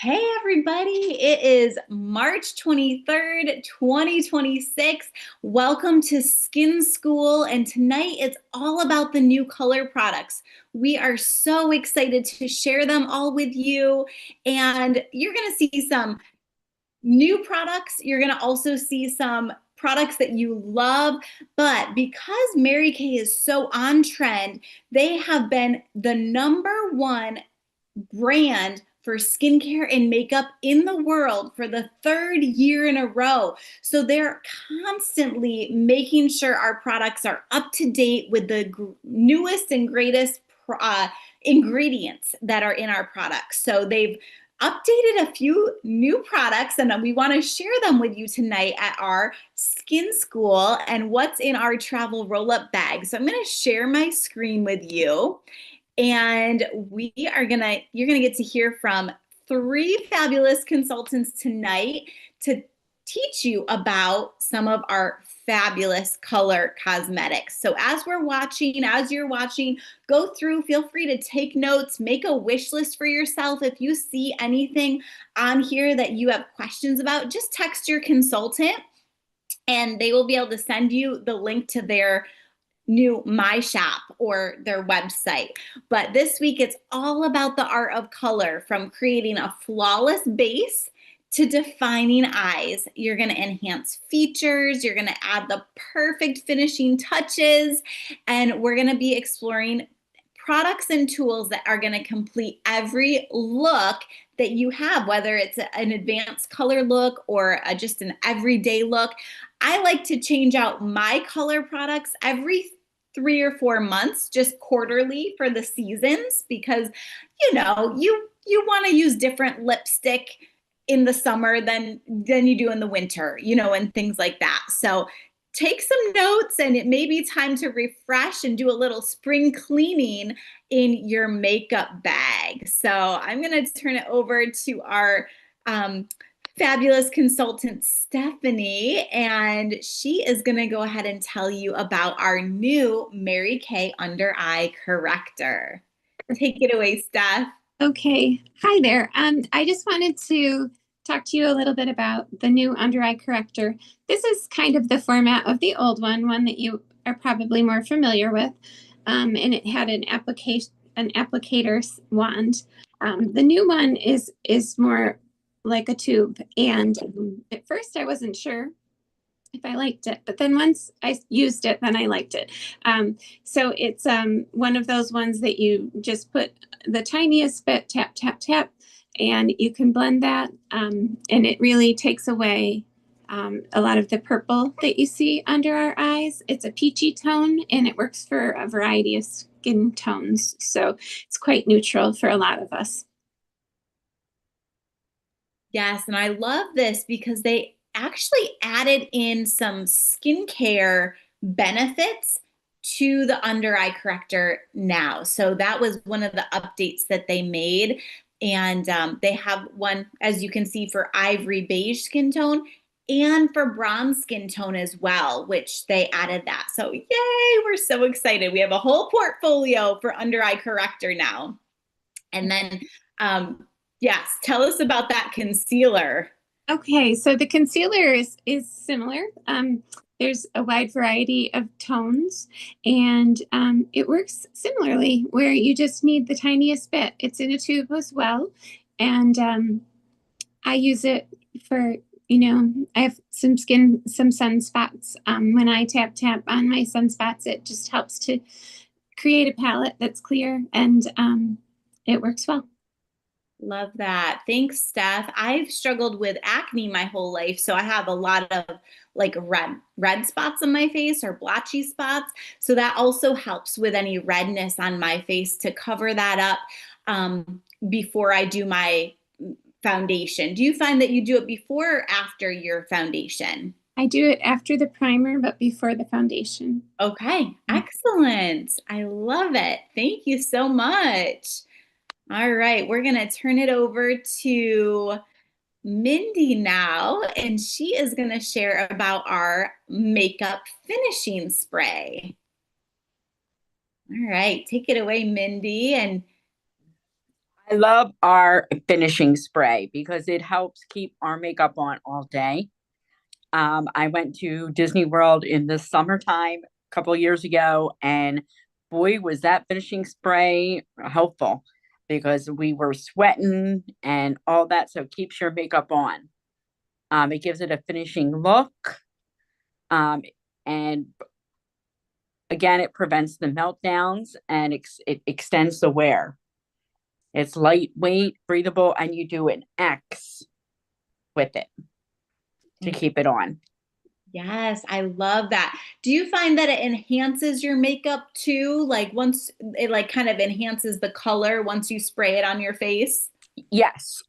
Hey everybody, it is March 23rd, 2026. Welcome to Skin School, and tonight it's all about the new color products. We are so excited to share them all with you, and you're going to see some new products. You're going to also see some products that you love, but because Mary Kay is so on trend, they have been the #1 brand for skincare and makeup in the world for the third year in a row. So they're constantly making sure our products are up to date with the newest and greatest ingredients that are in our products. So they've updated a few new products, and we want to share them with you tonight at our Skin School and what's in our travel roll-up bag. So I'm going to share my screen with you. And you're gonna get to hear from 3 fabulous consultants tonight to teach you about some of our fabulous color cosmetics. So as you're watching, go through, feel free to take notes, make a wish list for yourself. If you see anything on here that you have questions about, just text your consultant and they will be able to send you the link to their new My Shop or their website. But this week, it's all about the art of color, from creating a flawless base to defining eyes. You're going to enhance features, you're going to add the perfect finishing touches, and we're going to be exploring products and tools that are going to complete every look that you have, whether it's an advanced color look or just an everyday look. I like to change out my color products every 3 or 4 months, just quarterly for the seasons, because you want to use different lipstick in the summer than you do in the winter, and things like that. So take some notes, and it may be time to refresh and do a little spring cleaning in your makeup bag. So I'm going to turn it over to our fabulous consultant, Stephanie, and she is going to go ahead and tell you about our new Mary Kay Under Eye Corrector. Take it away, Steph. Okay. Hi there. I just wanted to talk to you a little bit about the new under eye corrector. This is kind of the format of the old one that you are probably more familiar with. And it had an applicator's wand. The new one is more like a tube. And at first I wasn't sure if I liked it, but then once I used it, then I liked it. So it's one of those ones that you just put the tiniest bit, tap, tap, tap, and you can blend that. And it really takes away a lot of the purple that you see under our eyes. It's a peachy tone, and it works for a variety of skin tones. So it's quite neutral for a lot of us. Yes, and I love this because they actually added in some skincare benefits to the under eye corrector now. So that was one of the updates that they made. And they have one, as you can see, for ivory beige skin tone and for bronze skin tone as well, which they added that. So yay, we're so excited. We have a whole portfolio for under eye corrector now. And then yes, tell us about that concealer. Okay, so the concealer is similar. There's a wide variety of tones, and it works similarly, where you just need the tiniest bit. It's in a tube as well, and I use it for, I have some sunspots. When I tap tap on my sunspots, it just helps to create a palette that's clear, and it works well. Love that. Thanks, Steph. I've struggled with acne my whole life, so I have a lot of like red spots on my face or blotchy spots. So that also helps with any redness on my face to cover that up before I do my foundation. Do you find that you do it before or after your foundation? I do it after the primer, but before the foundation. Okay, excellent. I love it. Thank you so much. All right, we're going to turn it over to Mindy now, and she is going to share about our makeup finishing spray. All right, take it away, Mindy. And I love our finishing spray because it helps keep our makeup on all day. I went to Disney World in the summertime a couple of years ago, and boy, was that finishing spray helpful because we were sweating and all that. So it keeps your makeup on. It gives it a finishing look. Um, and again, it prevents the meltdowns and it extends the wear. It's lightweight, breathable, and you do an X with it to keep it on. Yes, I love that. Do you find that it enhances your makeup too? Like once it like kind of enhances the color once you spray it on your face? Yes,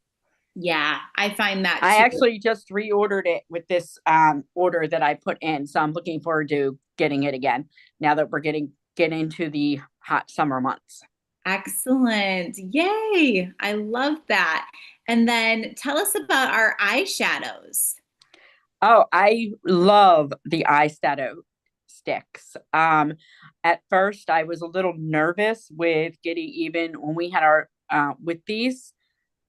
Yeah, I find that I too. actually just reordered it with this order that I put in, so I'm looking forward to getting it again now that we're getting into the hot summer months. Excellent. Yay. I love that. And then tell us about our eyeshadows. Oh, I love the eyeshadow sticks. At first I was a little nervous with getting even when we had our with these,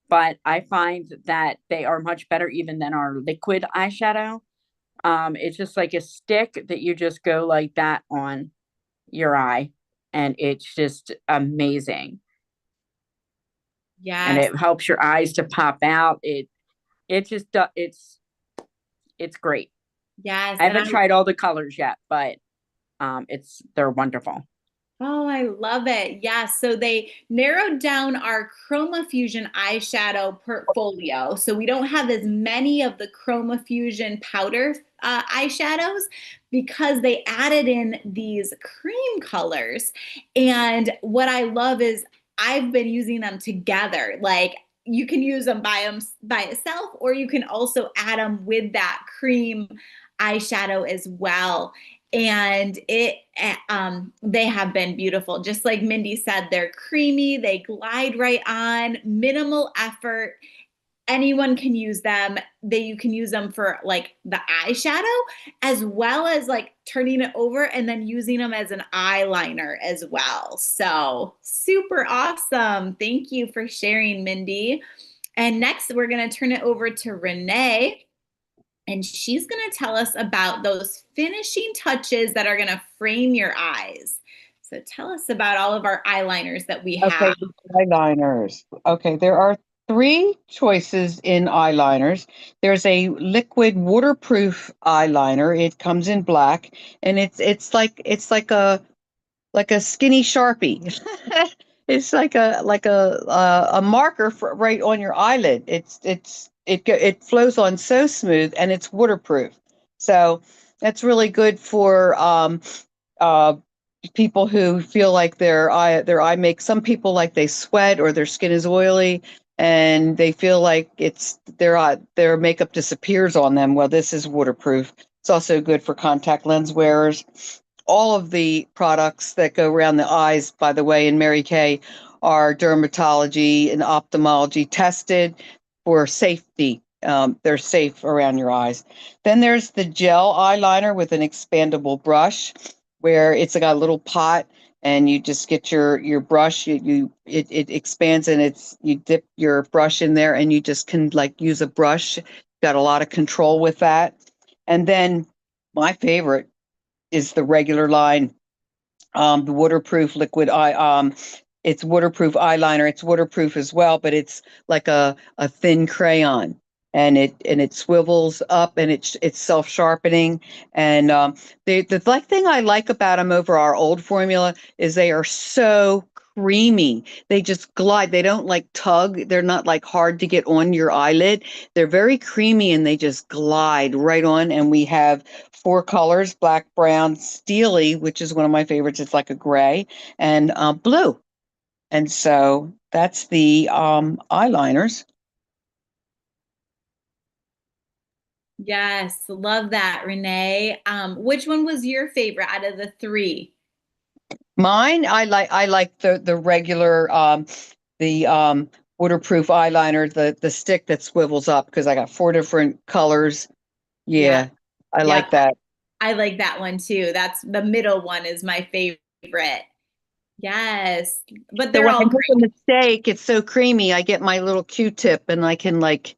but I find that they are much better even than our liquid eyeshadow. It's just like a stick that you just go like that on your eye, and it's just amazing. And Yes. it helps your eyes to pop out. It just it's great. Yes. I And haven't tried all the colors yet, but they're wonderful. oh, I love it. Yes. So they narrowed down our Chroma Fusion eyeshadow portfolio. So we don't have as many of the Chroma Fusion powder eyeshadows because they added in these cream colors. And what I love is I've been using them together. Like you can use them by itself, or you can also add them with that cream eyeshadow as well, and they have been beautiful. Just like Mindy said, they're creamy, they glide right on, minimal effort. Anyone can use them. You can use them for like the eyeshadow as well as like turning it over and then using them as an eyeliner as well. So super awesome. Thank you for sharing, Mindy. And next we're going to turn it over to Renee, and she's going to tell us about those finishing touches that are going to frame your eyes. So tell us about all of our eyeliners that we have. Okay, eyeliners. Okay, there are three choices in eyeliners. There's a liquid waterproof eyeliner. It comes in black, and it's like a skinny Sharpie. It's like a marker for right on your eyelid. It flows on so smooth, and it's waterproof. So that's really good for uh, people who feel like their eye makes some people like they sweat or their skin is oily and they feel like it's their makeup disappears on them. Well, this is waterproof. It's also good for contact lens wearers. All of the products that go around the eyes, by the way, in Mary Kay are dermatology and ophthalmology tested for safety. They're safe around your eyes. Then there's the gel eyeliner with an expandable brush where it's got a little pot and you just get your brush, it expands and you dip your brush in there and you just can like use a brush. Got a lot of control with that. And then my favorite is the regular line, the waterproof liquid eye. It's waterproof eyeliner. It's waterproof as well, but it's like a thin crayon, and it swivels up, and it's self sharpening. And the like thing I like about them over our old formula is they are so creamy. They just glide. They don't like tug. They're not like hard to get on your eyelid. They're very creamy and they just glide right on. And we have four colors: black, brown, steely, which is one of my favorites. It's like a gray, and blue. And so that's the eyeliners. Yes, love that, Renee. Which one was your favorite out of the three? Mine, I like the regular the waterproof eyeliner, the stick that swivels up because I got four different colors. Yeah, Yeah, I yep. like that. I like that one too. That's the middle one is my favorite. Yes, but So they're when I all make a great. mistake, it's so creamy. I get my little Q-tip and I can like,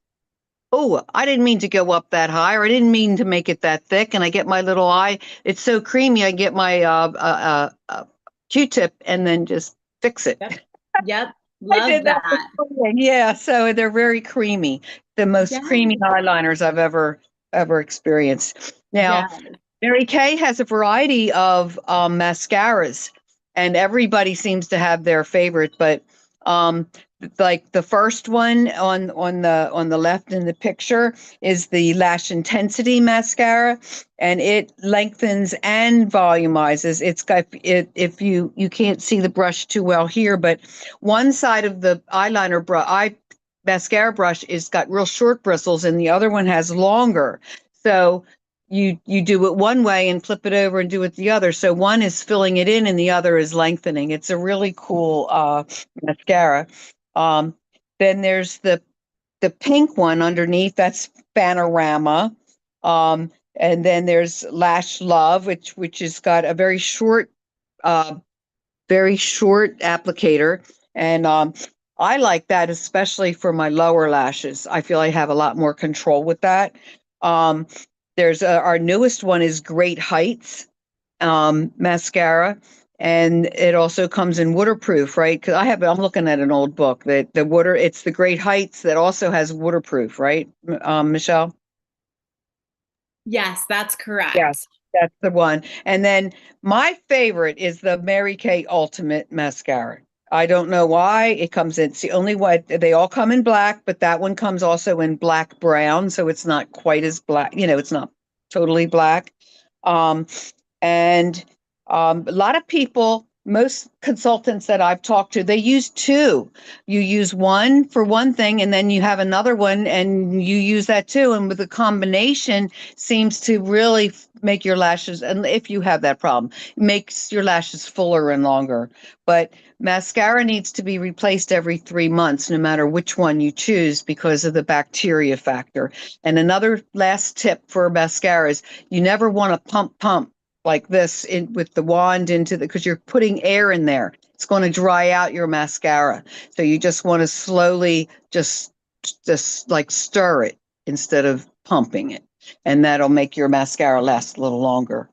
oh, I didn't mean to go up that high, or I didn't mean to make it that thick. And I get my little eye. It's so creamy. I get my Q-tip and then just fix it. Yep. Yep. I Love did that this that. morning. Yeah, so they're very creamy. The most Yes. creamy eyeliners I've ever experienced. Now, Yes. Mary Kay has a variety of mascaras, and everybody seems to have their favorite. But um, like the first one on the left in the picture is the Lash Intensity mascara, and it lengthens and volumizes. It's got it. If you can't see the brush too well here, but one side of the eyeliner eye mascara brush is got real short bristles, and the other one has longer. So you do it one way and flip it over and do it the other. So one is filling it in and the other is lengthening. It's a really cool mascara. Um, then there's the pink one underneath. That's Panorama. Um, and then there's Lash Love, which has got a uh, very short applicator, and I like that especially for my lower lashes. I feel I have a lot more control with that. Um, there's our newest one is Great Heights mascara, and it also comes in waterproof, right? Because I'm looking at an old book that it's the Great Heights that also has waterproof, right, Michelle? Yes, that's Yes, correct. that's the one. And then my favorite is the Mary Kay Ultimate Mascara. I don't know why it comes in. It's the only one. They all come in black, but that one comes also in black brown, so it's not quite as black. It's not totally black. Um, and a lot of people, most consultants that I've talked to, they use two. You use one for one thing, and then you have another one, and you use that too. And with the combination, seems to really make your lashes, and if you have that problem, makes your lashes fuller and longer. But mascara needs to be replaced every 3 months, no matter which one you choose, because of the bacteria factor. And another last tip for mascaras: you never want to pump like this in with the wand into the, because you're putting air in there. It's going to dry out your mascara. So you just want to slowly just like stir it instead of pumping it. And that'll make your mascara last a little longer.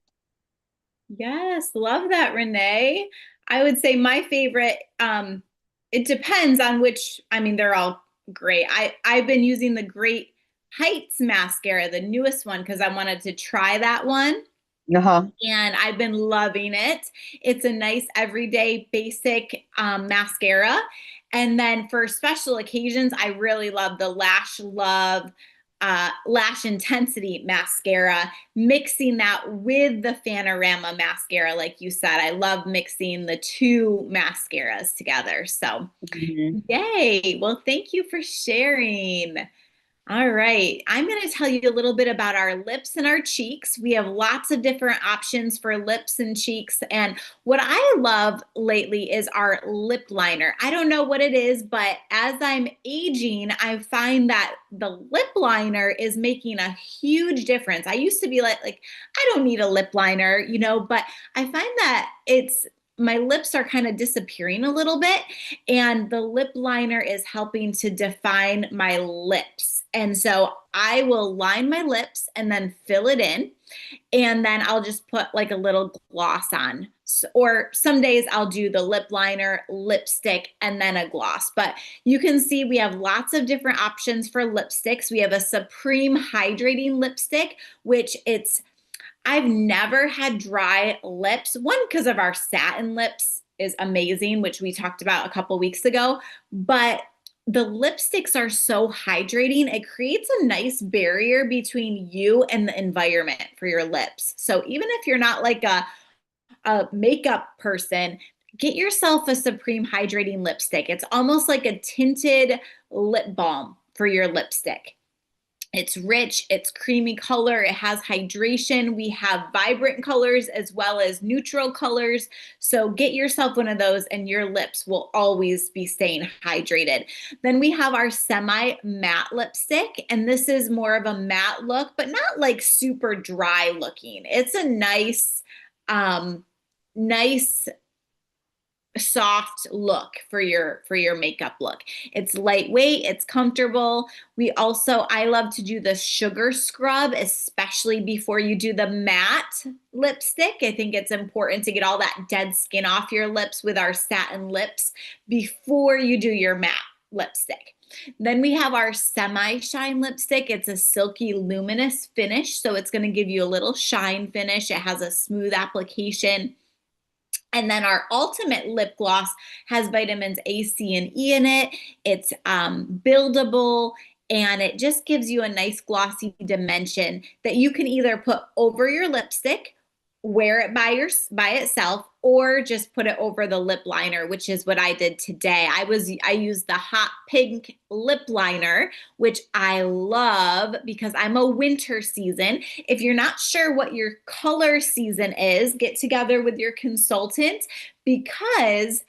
Yes, love that, Renee. I would say my favorite, it depends on which, I mean, they're all great. I've been using the Great Heights mascara, the newest one, because I wanted to try that one. Uh-huh. And I've been loving it. It's a nice everyday basic mascara. And then for special occasions, I really love the Lash Love Lash Intensity mascara, mixing that with the Panorama mascara. Like you said, I love mixing the two mascaras together. So, Mhm. yay. Well, thank you for sharing. All right. I'm going to tell you a little bit about our lips and our cheeks. We have lots of different options for lips and cheeks. And what I love lately is our lip liner. I don't know what it is, but as I'm aging, I find that the lip liner is making a huge difference. I used to be like I don't need a lip liner, but I find that my lips are kind of disappearing a little bit, and the lip liner is helping to define my lips. And so I will line my lips and then fill it in. And then I'll just put like a little gloss on. Or some days I'll do the lip liner, lipstick, and then a gloss. But you can see we have lots of different options for lipsticks. We have a Supreme Hydrating Lipstick, which I've never had dry lips. One, because of our satin lips is amazing, which we talked about a couple weeks ago. But the lipsticks are so hydrating. It creates a nice barrier between you and the environment for your lips. So even if you're not like a makeup person, get yourself a Supreme Hydrating Lipstick. It's almost like a tinted lip balm for your lipstick. It's rich, it's creamy color, it has hydration. We have vibrant colors as well as neutral colors. So get yourself one of those and your lips will always be staying hydrated. Then we have our semi matte lipstick, and this is more of a matte look, but not like super dry looking. It's a nice soft look for your makeup look. It's lightweight, it's comfortable. I love to do the sugar scrub, especially before you do the matte lipstick. I think it's important to get all that dead skin off your lips with our satin lips before you do your matte lipstick. Then we have our semi-shine lipstick. It's a silky luminous finish, so it's going to give you a little shine finish. It has a smooth application. And then our ultimate lip gloss has vitamins A, C, and E in it. It's buildable, and it just gives you a nice glossy dimension that you can either put over your lipstick, wear it by itself, or just put it over the lip liner, which is what I did today. I used the hot pink lip liner, which I love because I'm a winter season. If you're not sure what your color season is, get together with your consultant, because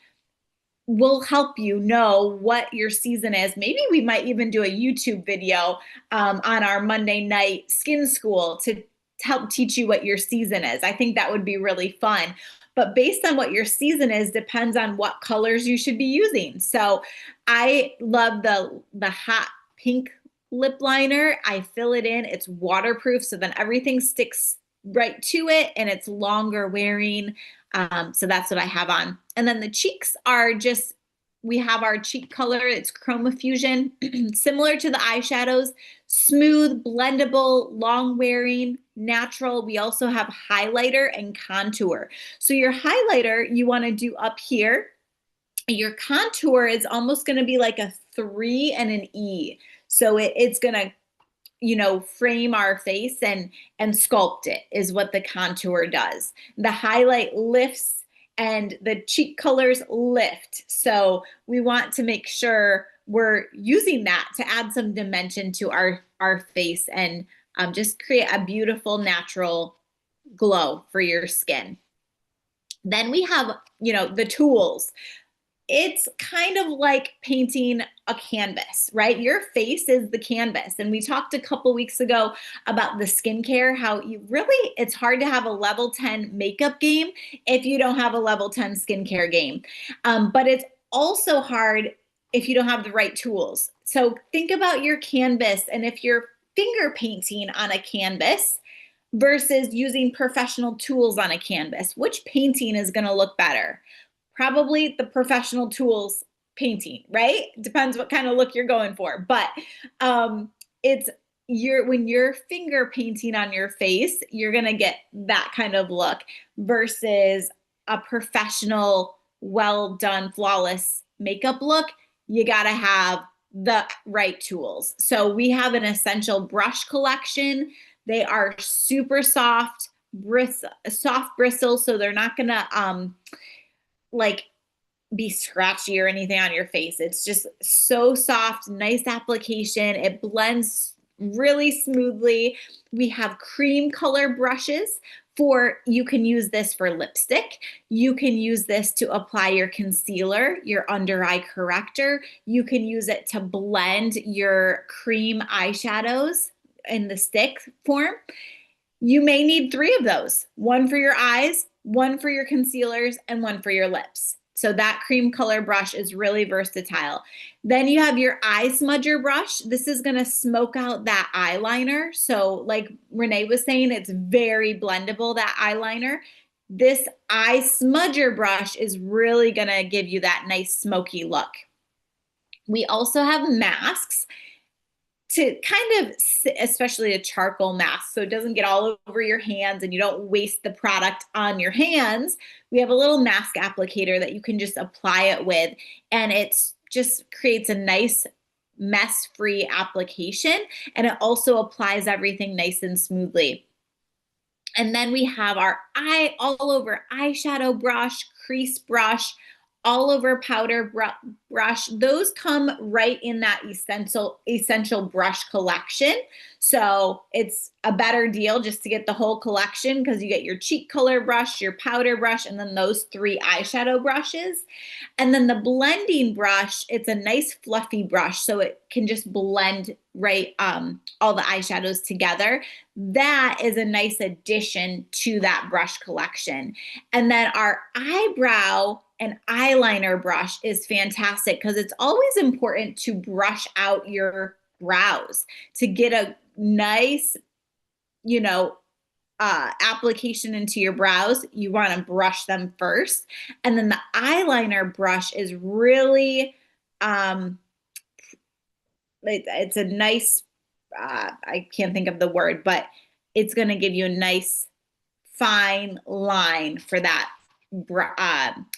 we'll help you know what your season is. Maybe we might even do a YouTube video on our Monday night skin school to help teach you what your season is. I think that would be really fun. But based on what your season is, depends on what colors you should be using. So I love the hot pink lip liner. I fill it in. It's waterproof, so then everything sticks right to it, and it's longer wearing. So that's what I have on. And then the cheeks are just, we have our cheek color. It's Chroma Fusion, similar to the eyeshadows, smooth, blendable, long wearing, natural. We also have highlighter and contour. So your highlighter you want to do up here. Your contour is almost going to be like a 3 and an E. So it's going to, frame our face and sculpt it, is what the contour does. The highlight lifts and the cheek colors lift. So we want to make sure we're using that to add some dimension to our face and just create a beautiful natural glow for your skin. Then we have, the tools. It's kind of like painting a canvas, right? Your face is the canvas. And we talked a couple weeks ago about the skincare, how it's hard to have a level 10 makeup game if you don't have a level 10 skincare game. But it's also hard if you don't have the right tools. So think about your canvas, and if you're finger painting on a canvas versus using professional tools on a canvas, which painting is going to look better? Probably the professional tools painting, right? Depends what kind of look you're going for. But when you're finger painting on your face, you're going to get that kind of look versus a professional, well done, flawless makeup look. You got to have the right tools. So we have an essential brush collection. They are super soft bristles, so they're not going to be scratchy or anything on your face. It's just so soft, nice application. It blends really smoothly. We have cream color brushes you can use this for lipstick. You can use this to apply your concealer, your under eye corrector. You can use it to blend your cream eyeshadows in the stick form. You may need 3 of those, one for your eyes, one for your concealers, and one for your lips. So that cream color brush is really versatile. Then you have your eye smudger brush. This is going to smoke out that eyeliner. So like Renee was saying, it's very blendable, that eyeliner. This eye smudger brush is really going to give you that nice smoky look. We also have masks to kind of, especially a charcoal mask, so it doesn't get all over your hands and you don't waste the product on your hands. We have a little mask applicator that you can just apply it with, and it's just creates a nice mess-free application, and it also applies everything nice and smoothly. And then we have our all over eyeshadow brush, crease brush, all over powder brush. Those come right in that essential brush collection. So it's a better deal just to get the whole collection, because you get your cheek color brush, your powder brush, and then those 3 eyeshadow brushes. And then the blending brush, it's a nice fluffy brush, so it can just blend right, all the eyeshadows together. That is a nice addition to that brush collection. And then our eyebrow and eyeliner brush is fantastic because it's always important to brush out your brows to get a nice, you know, application into your brows. You want to brush them first. And then the eyeliner brush is really, it's a nice, I can't think of the word, but it's going to give you a nice fine line for that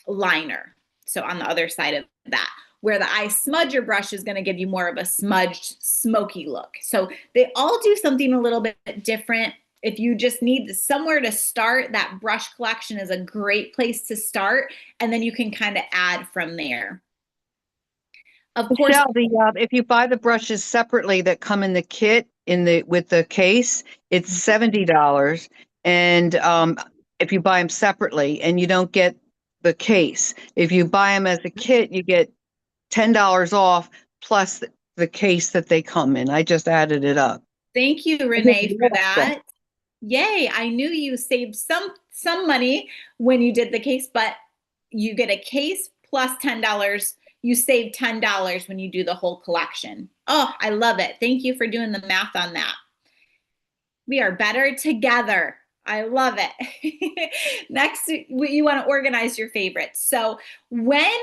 liner. So on the other side of that, where the eye smudger brush is going to give you more of a smudged, smoky look. So they all do something a little bit different. If you just need somewhere to start, that brush collection is a great place to start. And then you can kind of add from there. Of course, Michelle, if you buy the brushes separately that come in the kit with the case, it's $70. And if you buy them separately, and you don't get the case, if you buy them as a kit, you get $10 off plus the case that they come in. I just added it up. Thank you, Renee, for that. Yay! I knew you saved some money when you did the case, but you get a case plus $10. You save $10 when you do the whole collection. Oh, I love it. Thank you for doing the math on that. We are better together. I love it. Next, you want to organize your favorites. So when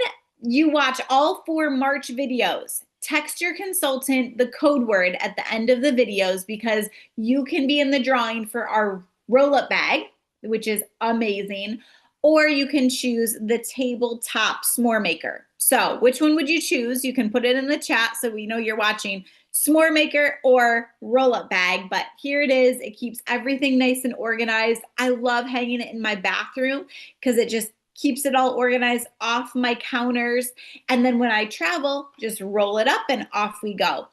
you watch all 4 March videos, text your consultant the code word at the end of the videos because you can be in the drawing for our roll-up bag, which is amazing, or you can choose the tabletop s'more maker. So which one would you choose? You can put it in the chat so we know you're watching s'more maker or roll-up bag, but here it is. It keeps everything nice and organized. I love hanging it in my bathroom because it just keeps it all organized off my counters. And then when I travel, just roll it up and off we go.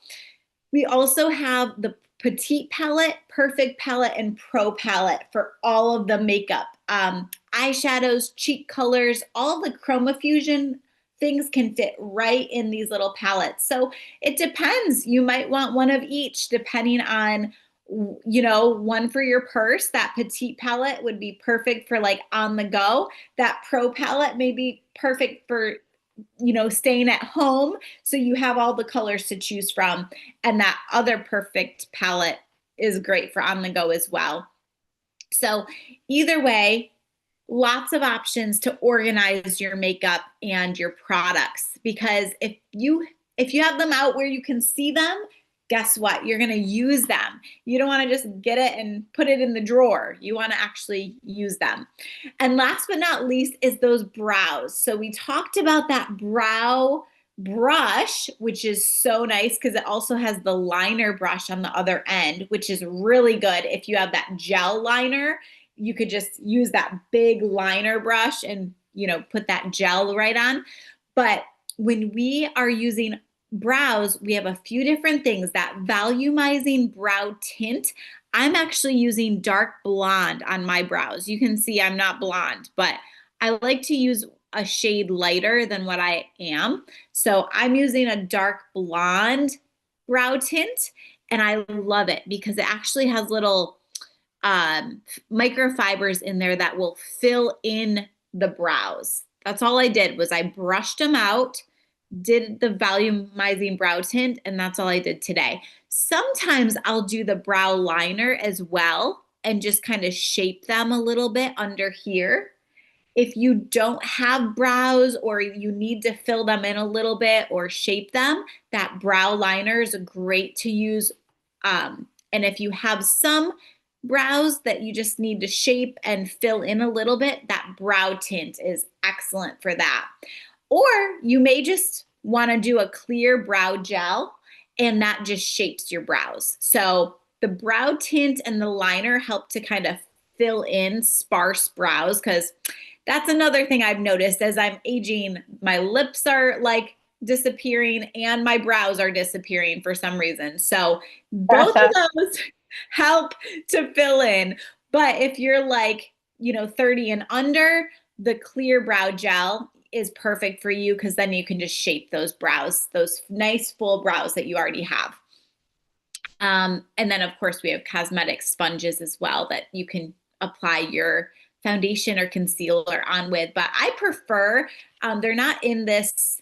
We also have the Petite palette, Perfect palette, and Pro palette for all of the makeup. Eyeshadows, cheek colors, all the ChromaFusion things can fit right in these little palettes. So it depends. You might want one of each depending on, you know, one for your purse. That Petite palette would be perfect for like on the go. That Pro palette may be perfect for, you know, staying at home. So you have all the colors to choose from. And that other Perfect palette is great for on the go as well. So either way, lots of options to organize your makeup and your products, because if you have them out where you can see them, guess what? You're going to use them. You don't want to just get it and put it in the drawer. You want to actually use them. And last but not least is those brows. So we talked about that brow brush, which is so nice because it also has the liner brush on the other end, which is really good. If you have that gel liner, you could just use that big liner brush and, you know, put that gel right on. But when we are using brows, we have a few different things. That volumizing brow tint, I'm actually using dark blonde on my brows. You can see I'm not blonde, but I like to use a shade lighter than what I am. So I'm using a dark blonde brow tint, and I love it because it actually has little microfibers in there that will fill in the brows. That's all I did was I brushed them out, did the volumizing brow tint, and that's all I did today. Sometimes I'll do the brow liner as well and just kind of shape them a little bit under here. If you don't have brows or you need to fill them in a little bit or shape them, that brow liner is great to use. And if you have some brows that you just need to shape and fill in a little bit, that brow tint is excellent for that. Or you may just want to do a clear brow gel and that just shapes your brows. So the brow tint and the liner help to kind of fill in sparse brows, because that's another thing I've noticed as I'm aging. My lips are like disappearing and my brows are disappearing for some reason. So both of those help to fill in. But if you're like, you know, 30 and under, the clear brow gel is perfect for you because then you can just shape those brows, those nice full brows that you already have. And then of course we have cosmetic sponges as well that you can apply your foundation or concealer on with, but I prefer, they're not in this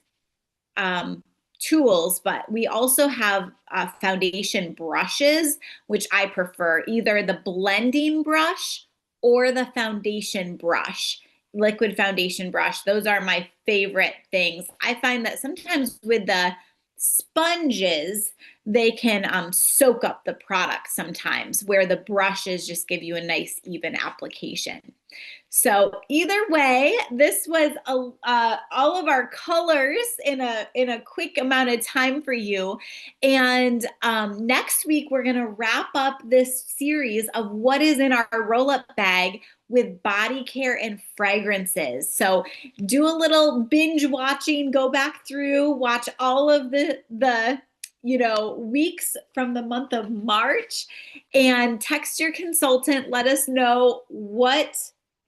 tools, but we also have foundation brushes, which I prefer, either the blending brush or the foundation brush, liquid foundation brush. Those are my favorite things. I find that sometimes with the sponges, they can soak up the product sometimes, where the brushes just give you a nice even application. So either way, this was all of our colors in a quick amount of time for you. And next week, we're going to wrap up this series of what is in our roll-up bag with body care and fragrances. So do a little binge watching, go back through, watch all of the weeks from the month of March, and text your consultant. Let us know what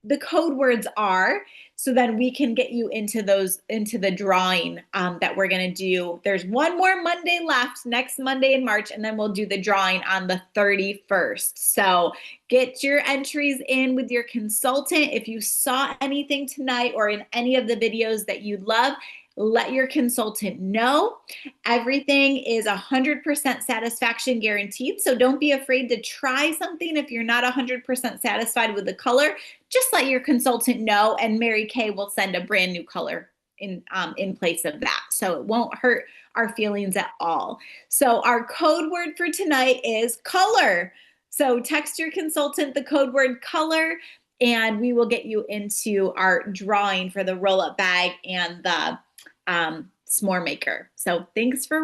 the code words are, so then we can get you into the drawing that we're going to do. There's one more Monday left, next Monday in March, and then we'll do the drawing on the 31st. So get your entries in with your consultant. If you saw anything tonight or in any of the videos that you love, let your consultant know. Everything is 100% satisfaction guaranteed. So don't be afraid to try something if you're not 100% satisfied with the color. Just let your consultant know, and Mary Kay will send a brand new color in place of that. So it won't hurt our feelings at all. So our code word for tonight is color. So text your consultant the code word color, and we will get you into our drawing for the roll-up bag and the s'more maker. So thanks for